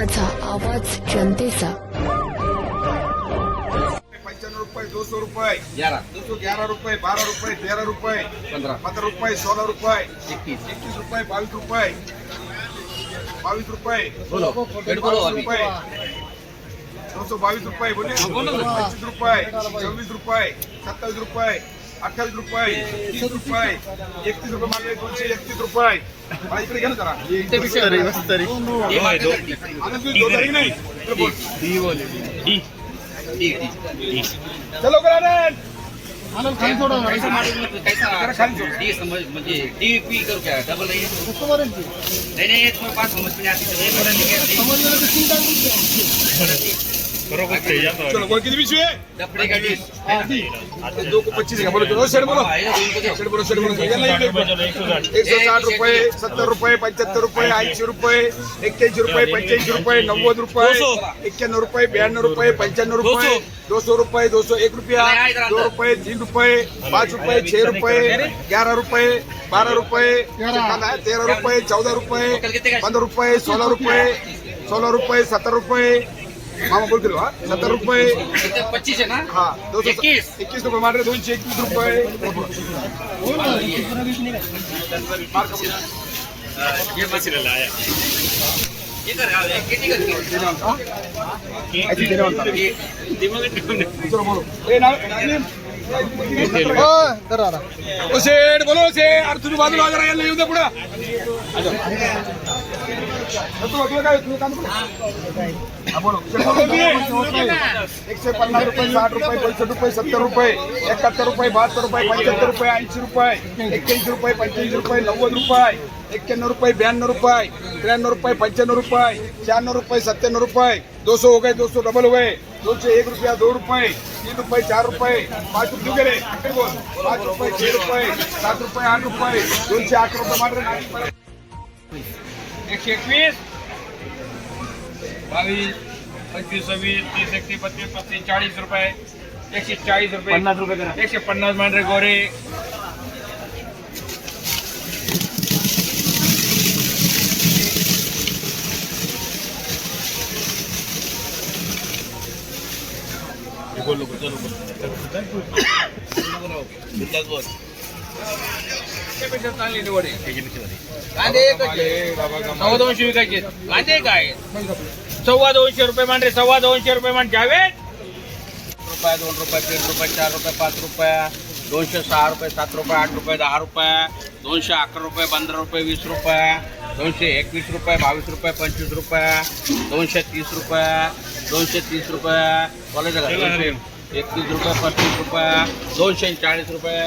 माझा आवाज जनतेचा. 95 रुपये, 200 रुपये, 211 रुपये, 12 रुपये, 13 रुपये, 15 रुपये, 16 रुपये, 21 रुपये, 22 रुपये, 22 रुपये, 222 रुपये, बोले 25 रुपये, 26 रुपये, 27 रुपये, 28 रुपये, 30 रुपये, 31 रुपये मागले, 231 रुपये. मला इकडे घ्या ना जरा. आनंद तू जोरदार की नाही? इकडे बोल. चलो करा आनंद. खाली थोडा जरा खाली सोड. म्हणजे डीपी करू क्या डबल नहीं नहीं इसमें पास समझ में आती चलो बोल किती पिशवी आहे? डबडे का डिश ते 2 को 25 का बोलो. चलो शेड बोलो. शेड बोलो. याला इकडे बोल. 160 रुपये, 70 रुपये, 75 रुपये, 80 रुपये, 81 रुपये, 85 रुपये, 90 रुपये, 91 रुपये, 92 रुपये, 95 रुपये, 200 रुपये, 201 रुपया, 2 रुपये, 3 रुपये, 5 रुपये, 6 रुपये, 11 रुपये, 12 रुपये, 13 रुपये, 14 रुपये, 15 रुपये, 16 रुपये, 17 रुपये. मामा बोल किलो. 70 रुपये. 25 है ना. हाँ 21 रुपये मार रहे. 221 रुपये. ये मछली लाया ये कर किती कर ऐसी देने वाला. दिमाग चलो बोलो. ए ना शेड बोलो. शेड अरे तुम्ही बाजूला जरा यायला येऊ दे पुढं. तुला काय तुला काम करू. हा बोलो. 150 रुपये, 60 रुपये, 65 रुपये, 70 रुपये, 71 रुपये, 72 रुपये, 75 रुपये, 80 रुपये, 81 रुपये, 85 रुपये, 90 रुपये, 91 रुपये, 92 रुपये, 93 रुपये, 95 रुपये, 96 रुपये, 97 रुपये, 200 हो गए, 200 डबल हो गए, 201 रुपया, 2 रुपये, 3 रुपये, 4 रुपये, 5 रुपये गेले. 5 रुपये, 6 रुपये, 7 रुपये, 8 रुपये, 208 रुपये मात्र 121 22 25 26 30 31 32 33 40 रुपये 140 रुपये 50 रुपये करा. 150 मांडरे गोरे त्यापेक्षा चांगली निवड आहे. कांदे 200 विकायचे. कांदे काय 250 रुपये मांडरे 250 रुपये मांड जावेद रुपये 2 रुपये 3 रुपये 4 रुपये 5 रुपये 206 रुपये 7 रुपये 8 रुपये 10 रुपये 211 रुपये 15 रुपये 20 रुपये 221 रुपये 22 रुपये 25 रुपये 230 रुपये 230 रुपये कॉलेज 31 रुपये 35 रुपये 240 रुपये.